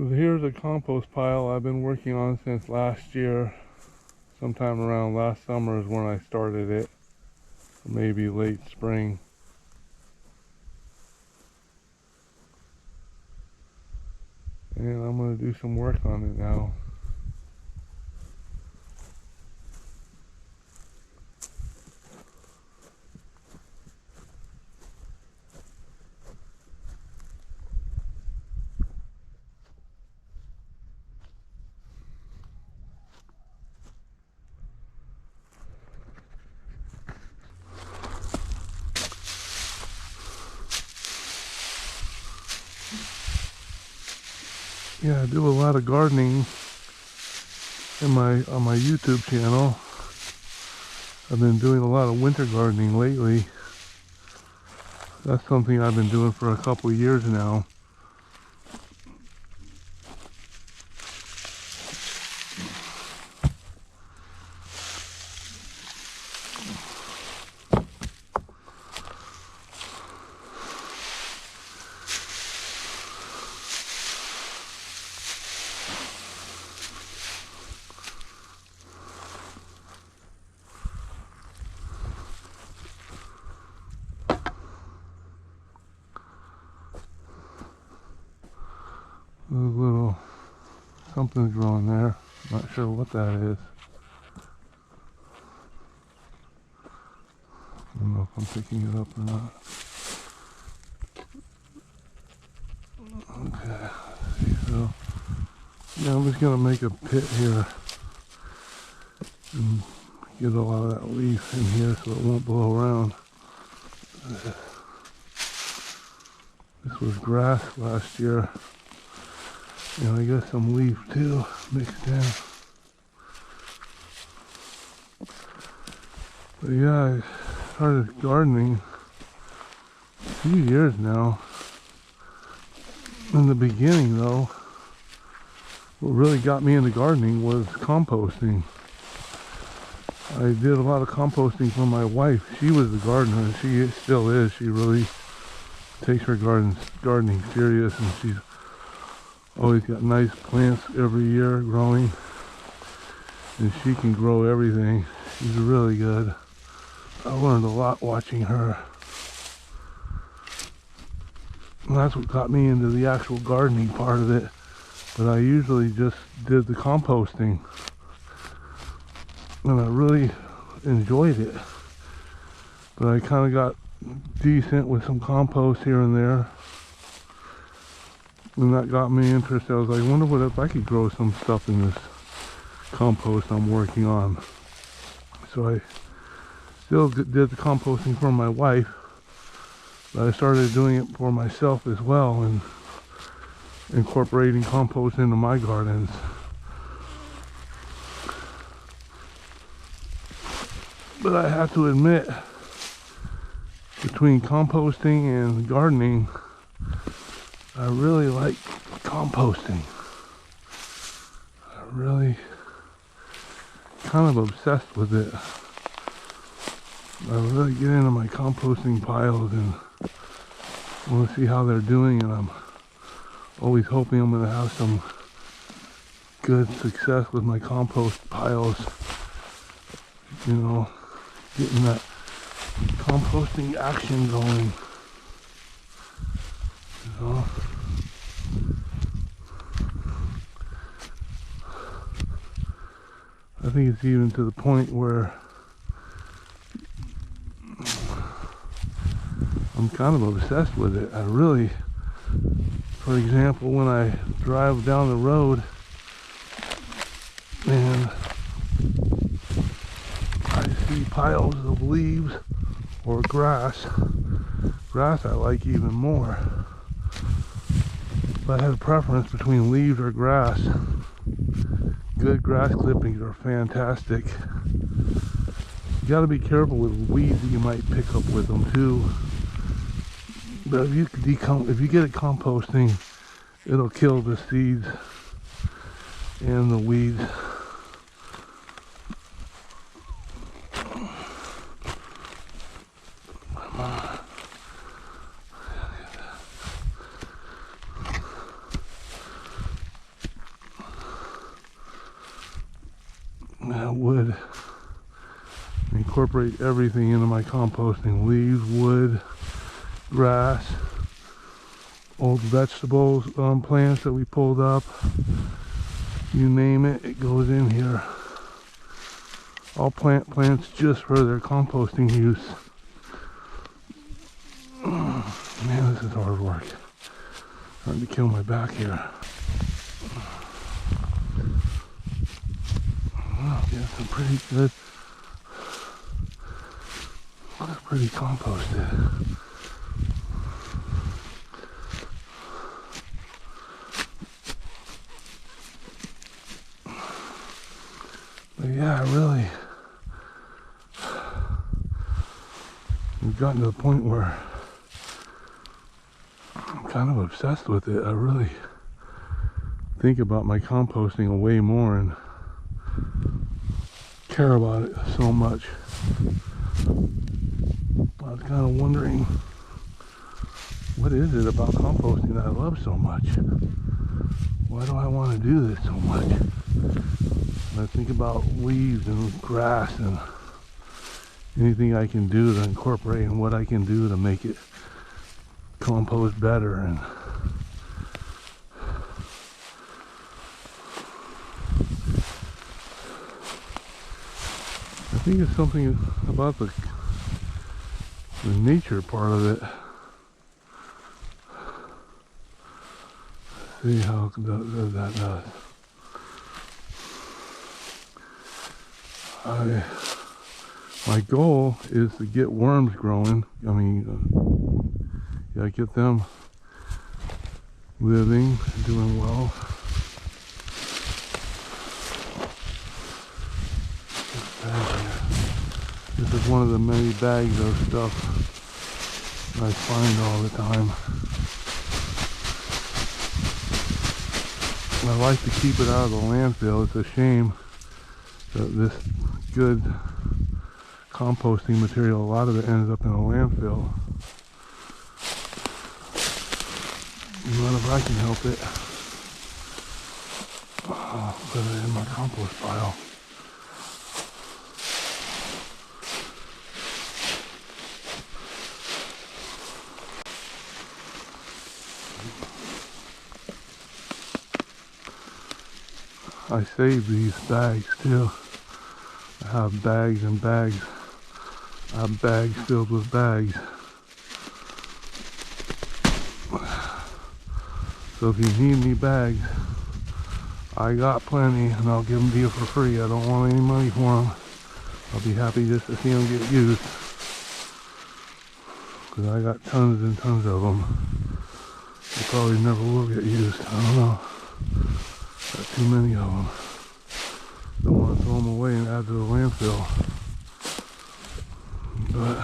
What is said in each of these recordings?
Here's a compost pile I've been working on since last year. Sometime around last summer is when I started it, maybe late spring. And I'm going to do some work on it now. Yeah, I do a lot of gardening on my YouTube channel. I've been doing a lot of winter gardening lately. That's something I've been doing for a couple of years now. There's a little something's growing there. Not sure what that is. I don't know if I'm picking it up or not. Okay, let's see. So, yeah, I'm just gonna make a pit here and get a lot of that leaf in here so it won't blow around. This was grass last year. And I got some leaf too mixed in. But yeah, I started gardening a few years now. In the beginning though, what really got me into gardening was composting. I did a lot of composting for my wife. She was the gardener, and she still is. She really takes her gardening serious, and she's always got nice plants every year growing, and she can grow everything. She's really good. I learned a lot watching her. And that's what got me into the actual gardening part of it. But I usually just did the composting, and I really enjoyed it. But I kind of got decent with some compost here and there. And that got me interested. I was like, I wonder what if I could grow some stuff in this compost I'm working on. So I still did the composting for my wife, but I started doing it for myself as well and incorporating compost into my gardens. But I have to admit, between composting and gardening, I really like composting. I really kind of obsessed with it. I really get into my composting piles and want to see how they're doing, and I'm always hoping I'm going to have some good success with my compost piles. You know, getting that composting action going. You know? I think it's even to the point where I'm kind of obsessed with it. I really, for example, when I drive down the road and I see piles of leaves or grass I like even more. If I had a preference between leaves or grass, good grass clippings are fantastic. You got to be careful with weeds that you might pick up with them too. But if you get it composting, it'll kill the seeds and the weeds. incorporate everything into my composting. Leaves, wood, grass, old vegetables, plants that we pulled up. You name it, it goes in here. I'll plant plants just for their composting use. Man, this is hard work. Starting to kill my back here. Well, yeah, some pretty good. Looks pretty composted. But yeah, really, we've gotten to the point where I'm kind of obsessed with it. I really think about my composting way more and care about it so much. I was kind of wondering, what is it about composting that I love so much? Why do I want to do this so much? And I think about leaves and grass and anything I can do to incorporate and what I can do to make it compost better. And I think it's something about the nature part of it. See how good that does. My goal is to get worms growing. I mean, yeah, get them living, doing well. This is one of the many bags of stuff I find all the time. I like to keep it out of the landfill. It's a shame that this good composting material, a lot of it ends up in a landfill. But if I can help it, I'll put it in my compost pile. I save these bags too. I have bags and bags. I have bags filled with bags. So if you need any bags, I got plenty and I'll give them to you for free. I don't want any money for them. I'll be happy just to see them get used. Because I got tons and tons of them. They probably never will get used. I don't know. Got too many of them. Don't want to throw them away and add to the landfill. But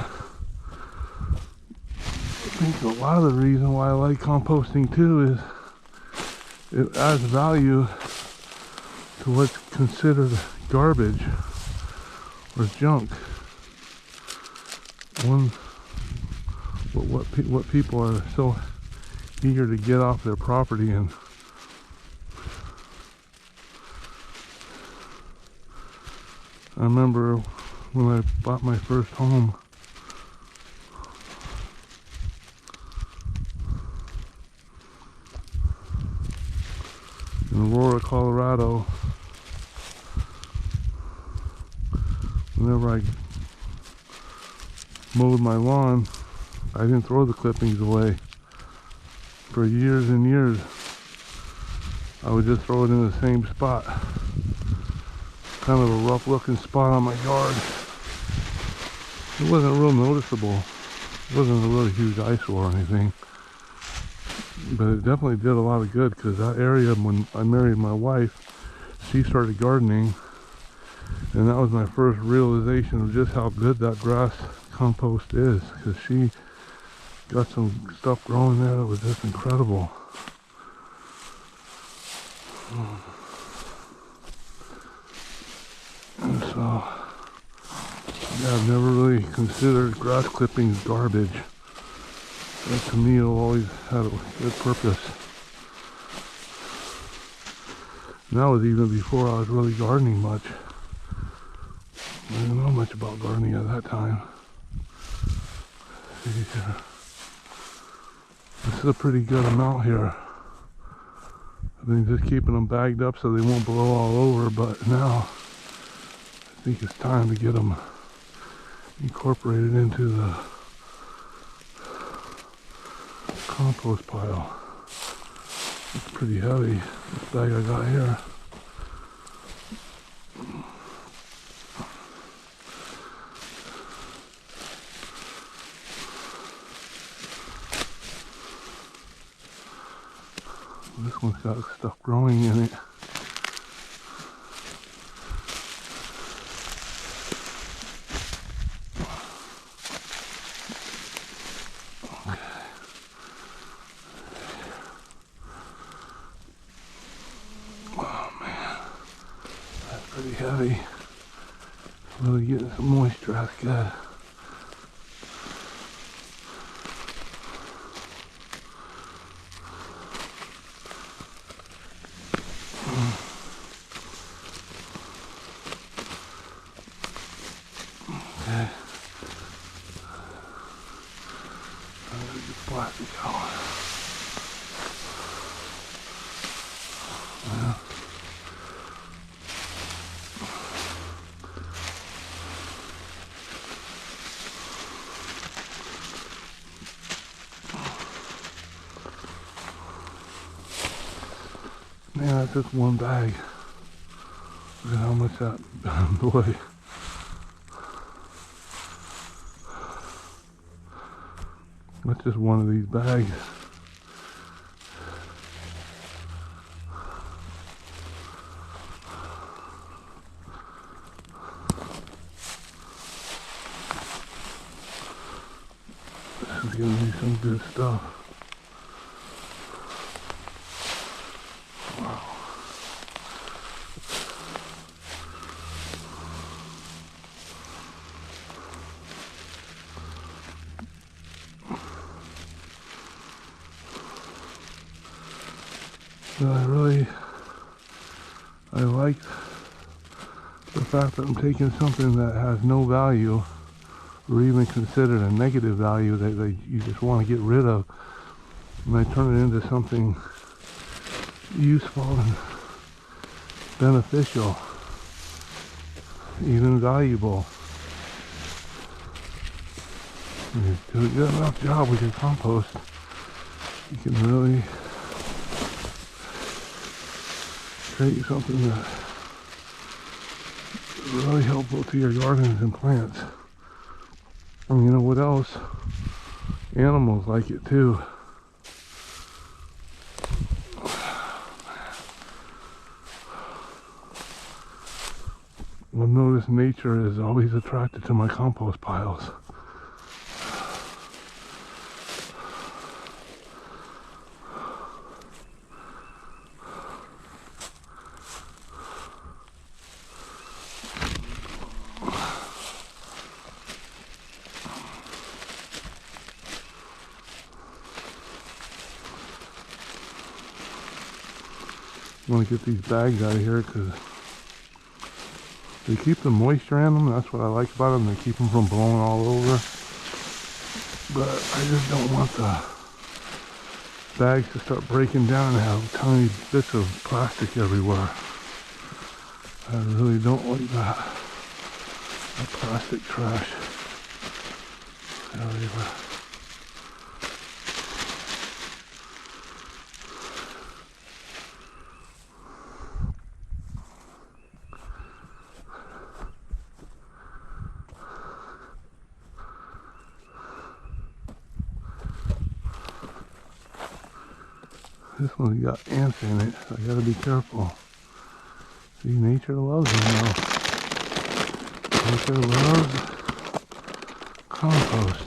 I think a lot of the reason why I like composting too is it adds value to what's considered garbage or junk. What people are so eager to get off their property. And I remember when I bought my first home, in Aurora, Colorado. Whenever I mowed my lawn, I didn't throw the clippings away. For years and years, I would just throw it in the same spot. Kind of a rough looking spot on my yard. It wasn't real noticeable. It wasn't a really huge eyesore or anything. But it definitely did a lot of good, because that area, when I married my wife, she started gardening, and that was my first realization of just how good that grass compost is, because she got some stuff growing there that was just incredible. And so, yeah, I've never really considered grass clippings garbage. That to me will always have a good purpose. And that was even before I was really gardening much. I didn't know much about gardening at that time. See here. This is a pretty good amount here. I've been just keeping them bagged up so they won't blow all over, but now I think it's time to get them incorporated into the compost pile. It's pretty heavy, this bag I got here. This one's got stuff growing in it. Oh man, that's pretty heavy. Really getting some moisture, that's good. Okay. Plastic out. Yeah. Man, that's just one bag. Look at how much that, boy. That's just one of these bags. This is gonna be some good stuff. Wow. But I like the fact that I'm taking something that has no value or even considered a negative value that you just want to get rid of, and I turn it into something useful and beneficial, even valuable. When you do a good enough job with your compost, you can really create something that's really helpful to your gardens and plants. And you know what else? Animals like it too. I've noticed nature is always attracted to my compost piles. I want to get these bags out of here because they keep the moisture in them. That's what I like about them. They keep them from blowing all over. But I just don't want the bags to start breaking down and have tiny bits of plastic everywhere. I really don't like that. That plastic trash everywhere. This one's got ants in it, so I gotta be careful. See, nature loves them though. Nature loves compost.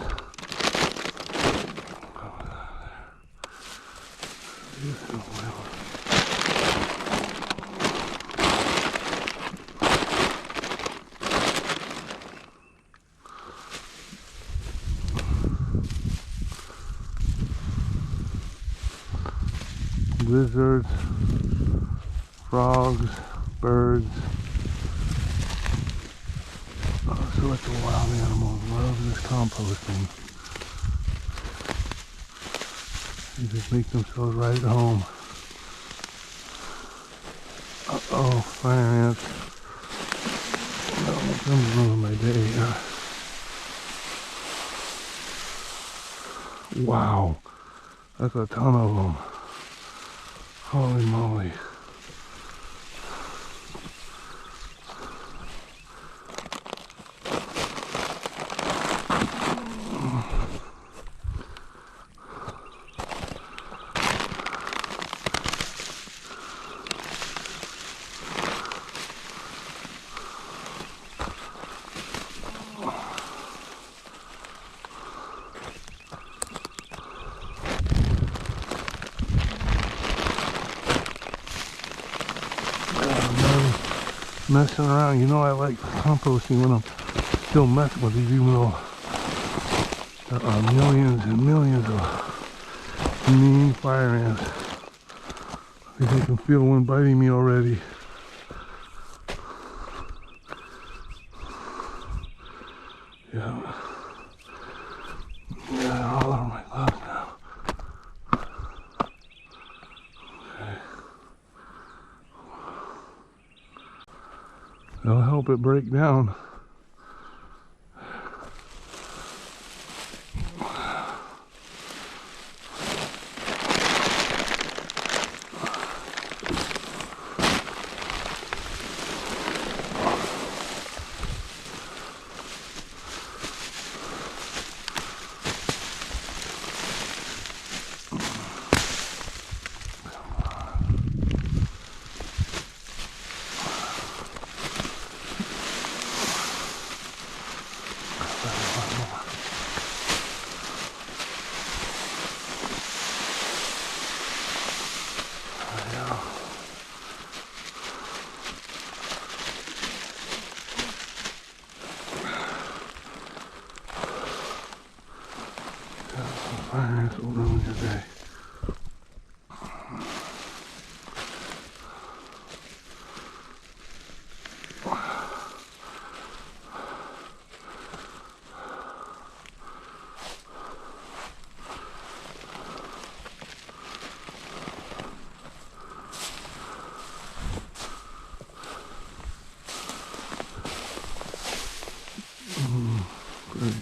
Lizards, frogs, birds. So let the wild animals love this composting. They just make themselves right at home. Uh-oh, fire ants. Oh, them ruin my day. Wow, that's a ton of them. Holy moly. Messing around, you know I like composting when I'm still messing with these, even though there are millions and millions of mean fire ants. I think I can feel one biting me already. Yeah. Yeah, all over my gloves now. Okay. That'll help it break down. Fire ants will ruin your day. Great.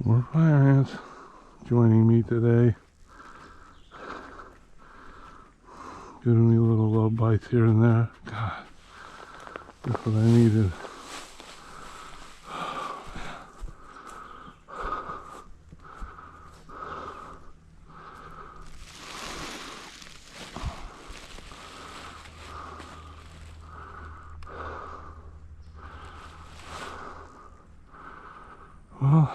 More fire ants joining me today. Giving me little love bites here and there. God, that's what I needed. Well,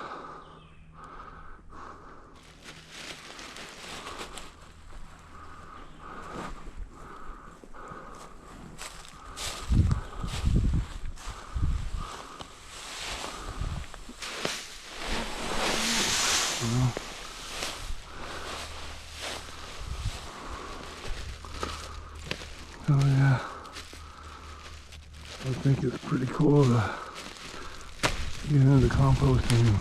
oh yeah, I think it's pretty cool to get into composting and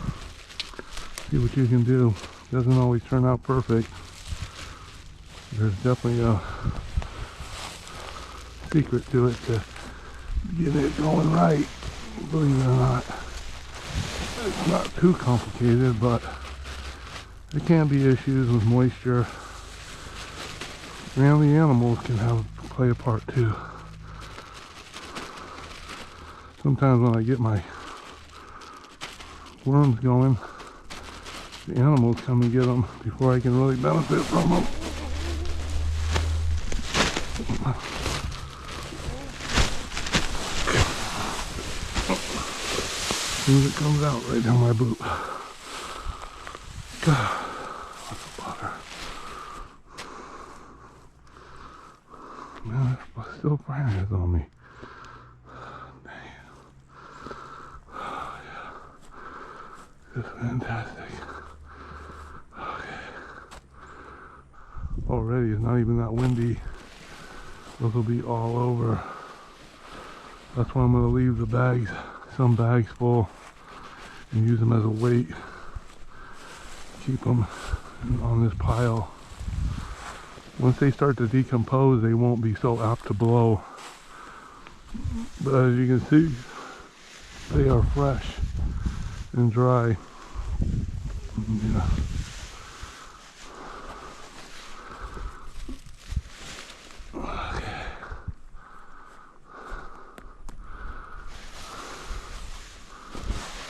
see what you can do. Doesn't always turn out perfect. There's definitely a secret to it to getting it going right, believe it or not. It's not too complicated, but there can be issues with moisture, and the animals can play a part too. Sometimes when I get my worms going, the animals come and get them before I can really benefit from them. As soon as it comes out, right down my boot. God, what's the butter? Man, it's still frying this on me. Dang. Oh, yeah. This is fantastic. Okay. Already, it's not even that windy. Those will be all over. That's why I'm going to leave the bags, some bags full, and use them as a weight. Keep them on this pile. Once they start to decompose, they won't be so apt to blow. But as you can see, they are fresh and dry. Yeah. Okay.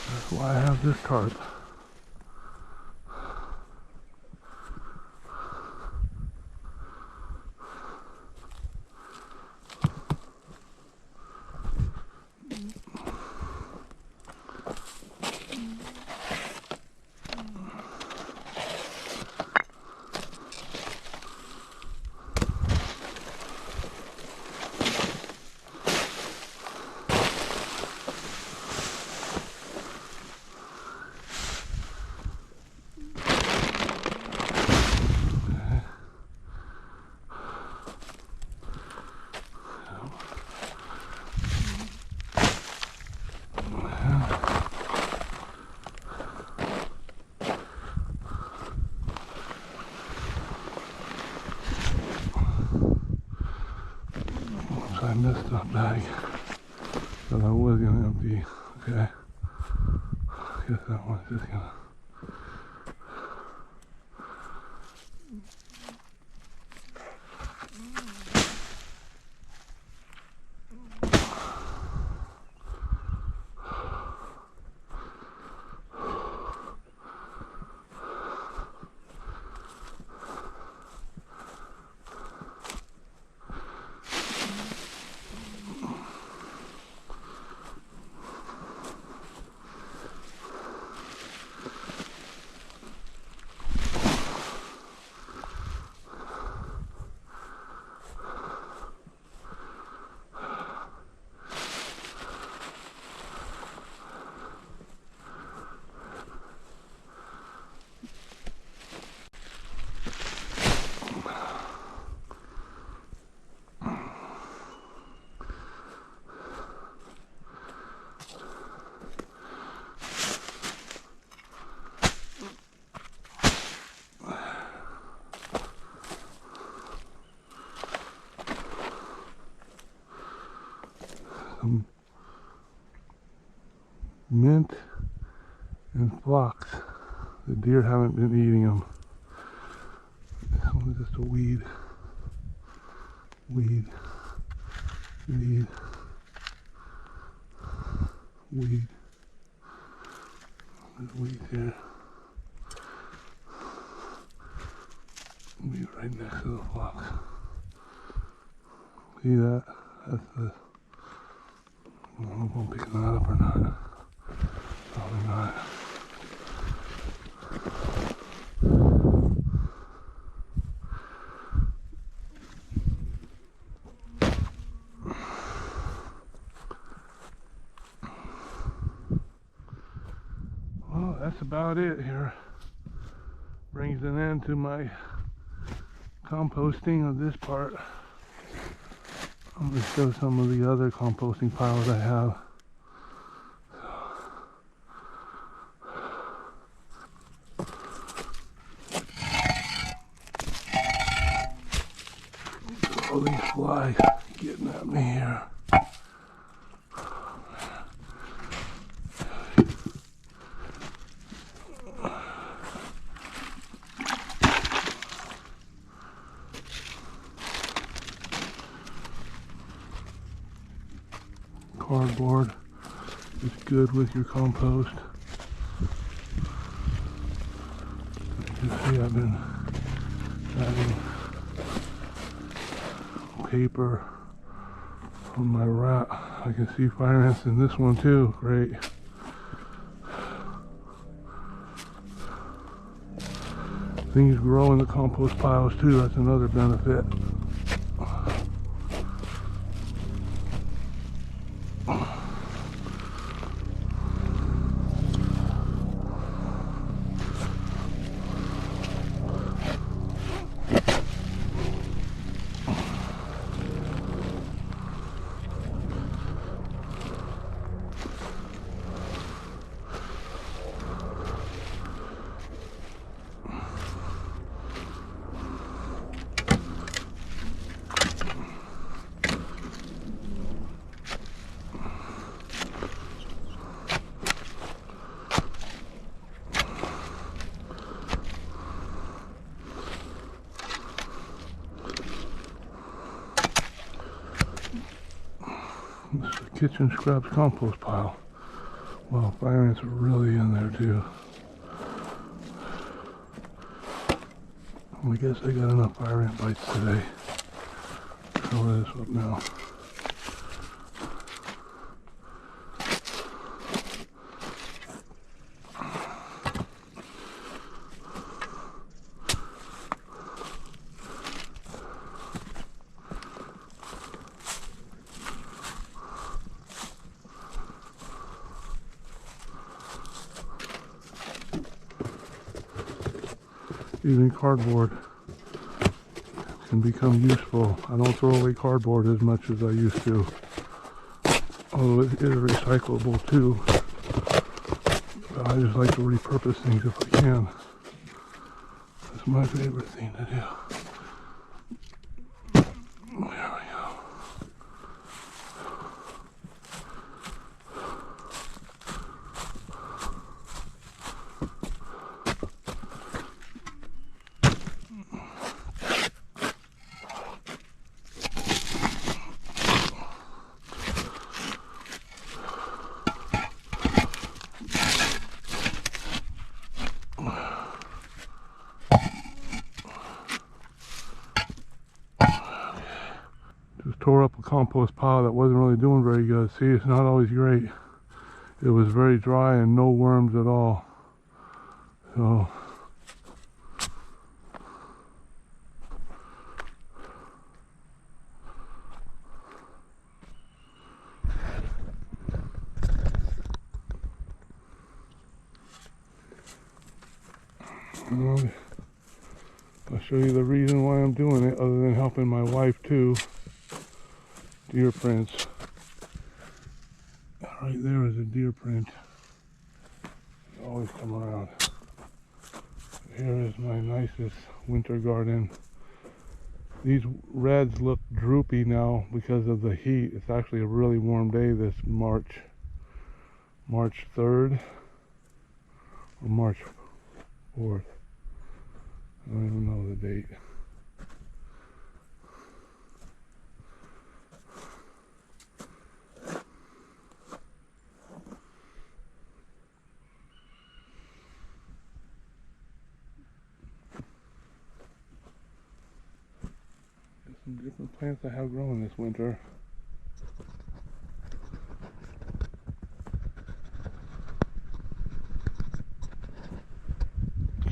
That's why I have this tarp. I missed that bag that I was going to empty. Okay. I guess that one's just going to... Some mint and phlox. The deer haven't been eating them. This one's just a weed. Weed. Weed. Weed. There's weeds here. Weed right next to the phlox. See that? That's the... I don't know if I'm picking that up or not. Probably not. Well, that's about it here. Brings an end to my composting of this part. I'm going to show some of the other composting piles I have. All these flies getting at me here. cardboard is good with your compost. You can see I've been adding paper on my rat. I can see fire ants in this one too. Great. Things grow in the compost piles too. That's another benefit. This is the kitchen scraps compost pile. Wow, fire ants are really in there too. I guess I got enough fire ant bites today. Fill this up now. Even cardboard can become useful. I don't throw away cardboard as much as I used to, although it is recyclable too. But I just like to repurpose things if I can. That's my favorite thing to do. There we go. Just tore up a compost pile that wasn't really doing very good. See, it's not always great. It was very dry and no worms at all. So I'll show you the reason why I'm doing it, other than helping my wife too. Deer prints. Right there is a deer print. They always come around. Here is my nicest winter garden. These reds look droopy now because of the heat. It's actually a really warm day this March 3rd or March 4th. I don't even know the date. Some different plants I have growing this winter.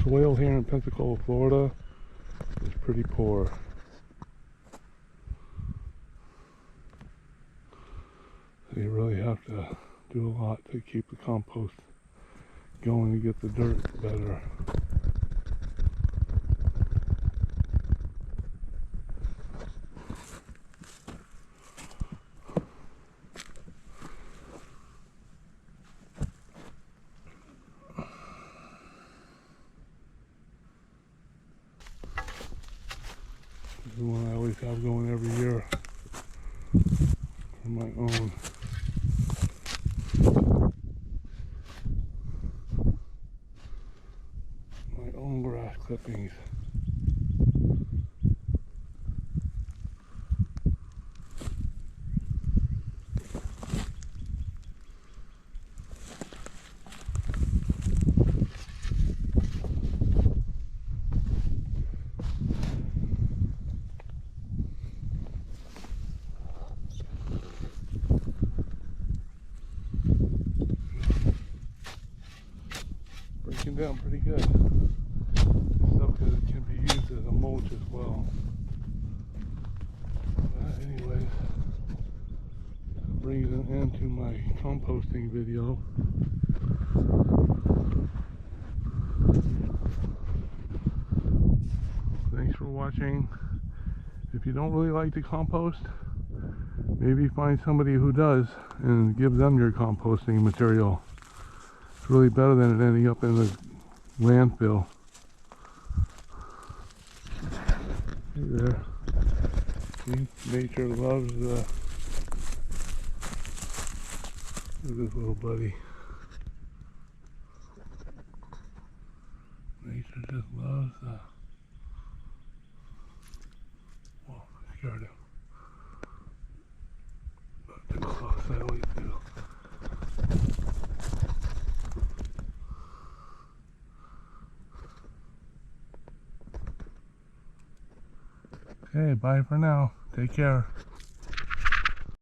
Soil here in Pensacola, Florida is pretty poor. So you really have to do a lot to keep the compost going to get the dirt better. This is one I always have going every year for my own. My own grass clippings. turned down pretty good. This stuff can be used as a mulch as well. But anyways, brings an end to my composting video. Thanks for watching. If you don't really like to compost, maybe find somebody who does and give them your composting material. It's really better than it ending up in the landfill. Hey there. See, nature loves this little buddy. Nature just loves whoa, I scared him. Not too close, I always do. Okay, bye for now. Take care.